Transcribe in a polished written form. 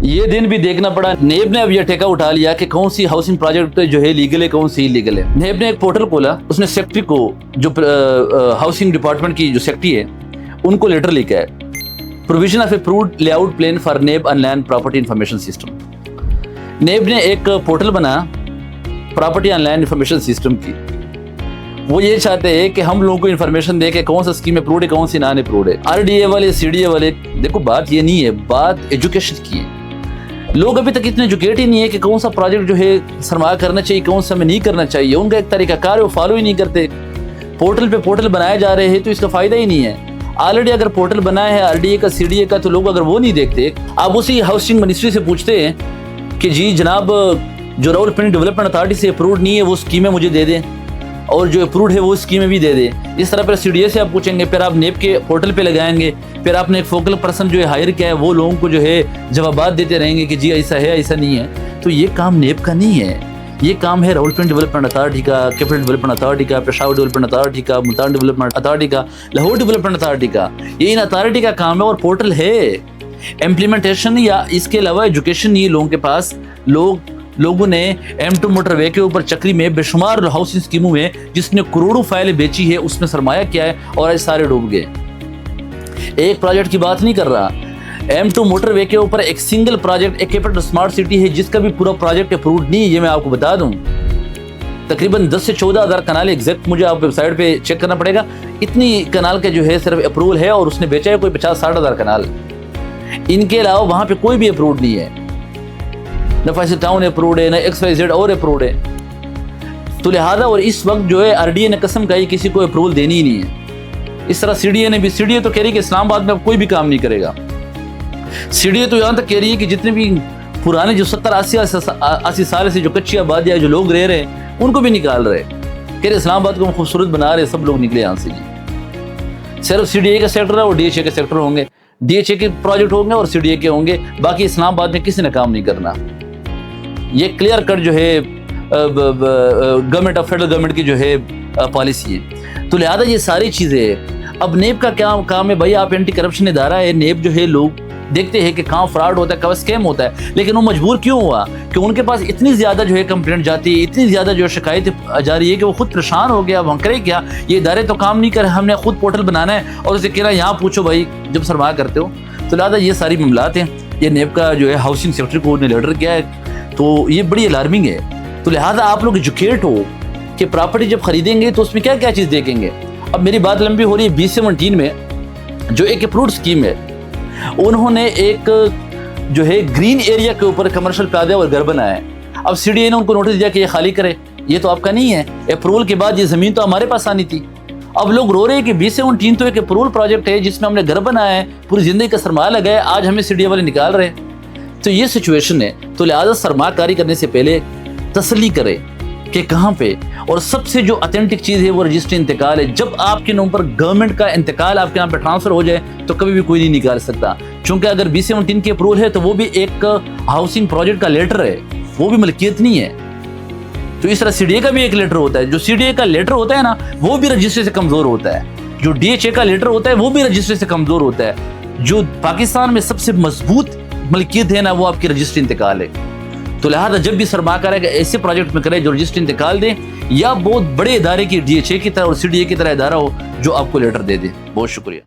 یہ دن بھی دیکھنا پڑا. نیب نے اب یہ ٹھیکہ اٹھا لیا کہ کون سی ہاؤسنگ پروجیکٹ جو ہے لیگل ہے, کون سی لیگل ہے. نیب نے ایک پورٹل کھولا, اس نے سیکٹری کو, جو ہاؤسنگ ڈپارٹمنٹ کی جو سیکٹری ہے, ان کو لیٹر لکھا ہے, provision of approved layout plan for NAB on land property information system. NAB نے ایک پورٹل بنا property on land information system کی. وہ یہ چاہتے ہیں کہ ہم لوگوں کو انفارمیشن دے کہ کون سا اسکیم اپروڈ ہے, کون سی نان اپروڈ ہے. آر ڈی اے والے, سی ڈی اے والے, دیکھو بات یہ نہیں ہے, بات ایجوکیشن کی ہے. لوگ ابھی تک اتنے ایجوکیٹ ہی نہیں ہے کہ کون سا پروجیکٹ جو ہے سرمایہ کرنا چاہیے, کون سا میں نہیں کرنا چاہیے. ان کا ایک طریقہ کار ہے, وہ فالو ہی نہیں کرتے. پورٹل پہ پورٹل بنائے جا رہے ہیں تو اس کا فائدہ ہی نہیں ہے. آلریڈی اگر پورٹل بنایا ہے آر ڈی اے کا, سی ڈی اے کا, تو لوگ اگر وہ نہیں دیکھتے, آپ اسی ہاؤسنگ منسٹری سے پوچھتے ہیں کہ جی جناب جو راولپنڈی ڈیولپمنٹ اتھارٹی سے اپروڈ نہیں ہے وہ اسکیمیں مجھے دے دیں, اور جو اپروڈ ہے وہ اسکیمیں بھی دے دیں. اس طرح پھر سی ڈی اے سے آپ پوچھیں گے, پھر آپ نیب کے پورٹل پہ لگائیں گے, پھر آپ نے ایک فوکل پرسن جو ہے ہائر کیا ہے, وہ لوگوں کو جو ہے جوابات دیتے رہیں گے کہ جی ایسا ہے ایسا نہیں ہے. تو یہ کام نیب کا نہیں ہے, یہ کام ہے راولپنڈی ڈیولپمنٹ اتھارٹی کا, کیپٹل ڈیولپمنٹ اتھارٹی کا, پشاور ڈیولپمنٹ اتھارٹی کا, ملتان ڈیولپمنٹ اتھارٹی کا, لاہور ڈیولپمنٹ اتھارٹی کا. یہ ان اتھارٹی کا کام ہے, اور پورٹل ہے. امپلیمنٹیشن یا اس کے علاوہ ایجوکیشن نہیں ہے لوگوں کے پاس. لوگوں نے M2 موٹر وے کے اوپر چکری میں بے شمار ہاؤسنگ اسکیموں میں جس نے کروڑوں فائلیں بیچی ہے, اس میں سرمایہ کیا ہے, اور آج سارے ڈوب گئے. ایک پروجیکٹ کی بات نہیں کر رہا, M2 موٹر وے کے اوپر ایک سنگل پروجیکٹ, ایک کیپٹل اسمارٹ سٹی ہے جس کا بھی پورا پروجیکٹ اپروڈ نہیں ہے. یہ میں آپ کو بتا دوں, تقریباً 10 سے 14 ہزار کنال ایگزیکٹ مجھے آپ ویب سائٹ پہ چیک کرنا پڑے گا, اتنی کنال کا جو ہے صرف اپروول ہے, اور اس نے بیچا ہے کوئی 50-60 ہزار کنال. ان کے علاوہ وہاں پہ کوئی بھی اپروڈ نہیں ہے, نہ فیصل ٹاؤن اپروڈ ہے, نہ XYZ اور اپروڈ ہے. تو لہٰذا اور اس وقت جو ہے آر ڈی اے نے قسم کھائی کسی کو اپروول دینی ہی نہیں ہے. اس طرح سی ڈی اے نے بھی, سی ڈی اے تو کہہ رہی ہے کہ اسلام آباد میں اب کوئی بھی کام نہیں کرے گا. سی ڈی اے تو یہاں تک کہہ رہی ہے کہ جتنے بھی پرانے جو 70-80 سال سے جو کچی آبادیاں جو لوگ رہ رہے ہیں ان کو بھی نکال رہے, کہہ رہے اسلام آباد کو ہم خوبصورت بنا رہے, سب لوگ نکلے یہاں سے. صرف سی ڈی اے کا سیکٹر ہے اور ڈی ایچ اے کے سیکٹر ہوں گے, ڈی ایچ اے کے پروجیکٹ ہوں گے اور سی ڈی اے کے ہوں گے, باقی اسلام آباد میں کسی نے کام نہیں کرنا. یہ کلیئر کٹ جو ہے گورنمنٹ آف فیڈرل گورنمنٹ کی جو ہے پالیسی ہے. تو لہٰذا یہ ساری چیزیں, اب نیب کا کیا کام ہے بھائی, آپ اینٹی کرپشن ادارہ ہے. نیب جو ہے لوگ دیکھتے ہیں کہ کہاں فراڈ ہوتا ہے, کہاں اسکیم ہوتا ہے, لیکن وہ مجبور کیوں ہوا کہ ان کے پاس اتنی زیادہ جو ہے کمپلینٹ جاتی ہے, اتنی زیادہ جو شکایت جا رہی ہے کہ وہ خود پریشان ہو گیا. اب ہم کریں کیا, یہ ادارے تو کام نہیں کر رہے, ہم نے خود پورٹل بنانا ہے اور اسے کہنا یہاں پوچھو بھائی جب سرمایہ کرتے ہو. تو لہٰذا یہ ساری معاملات ہیں. یہ نیب کا جو ہے ہاؤسنگ سیکٹری کو نے لیٹر کیا ہے, تو یہ بڑی الارمنگ ہے. تو لہٰذا آپ لوگ ایجوکیٹ ہو کہ پراپرٹی جب خریدیں گے تو اس میں کیا کیا چیز دیکھیں گے. اب میری بات لمبی ہو رہی ہے. 2017 میں جو ایک اپروڈ اسکیم ہے, انہوں نے ایک جو ہے گرین ایریا کے اوپر کمرشل پیادے اور گھر بنایا ہے. اب سی ڈی اے نے ان کو نوٹس دیا کہ یہ خالی کرے, یہ تو آپ کا نہیں ہے. اپروول کے بعد یہ زمین تو ہمارے پاس آنی تھی. اب لوگ رو رہے ہیں کہ 2017 تو ایک اپروول پروجیکٹ ہے جس میں ہم نے گھر بنایا ہے, پوری زندگی کا سرمایہ لگایا, آج ہمیں سی ڈی اے والے نکال رہے ہیں. تو یہ سچویشن ہے. تو لہٰذا سرمایہ کاری کرنے سے پہلے تسلی کرے کہ کہاں پہ, اور سب سے جو اتھینٹک چیز ہے وہ رجسٹری انتقال ہے. جب آپ کے نام پر گورنمنٹ کا انتقال آپ کے نام پہ ٹرانسفر ہو جائے تو کبھی بھی کوئی نہیں نکال سکتا, چونکہ اگر 2017 کی اپروول ہے تو وہ بھی ایک ہاؤسنگ پروجیکٹ کا لیٹر ہے, وہ بھی ملکیت نہیں ہے. تو اس طرح سی ڈی اے کا بھی ایک لیٹر ہوتا ہے. جو سی ڈی اے کا لیٹر ہوتا ہے نا, وہ بھی رجسٹری سے کمزور ہوتا ہے. جو ڈی ایچ اے کا لیٹر ہوتا ہے وہ بھی رجسٹری سے کمزور ہوتا ہے. جو پاکستان میں سب سے مضبوط ملکیت ہے نا, وہ آپ کی رجسٹری انتقال ہے. تو لہٰذا جب بھی سرمایہ کرے گا ایسے پروجیکٹ میں کرے جو رجسٹری انتقال دیں, یا بہت بڑے ادارے کی ڈی ایچ اے کی طرح اور سی ڈی اے کی طرح ادارہ ہو جو آپ کو لیٹر دے دے. بہت شکریہ.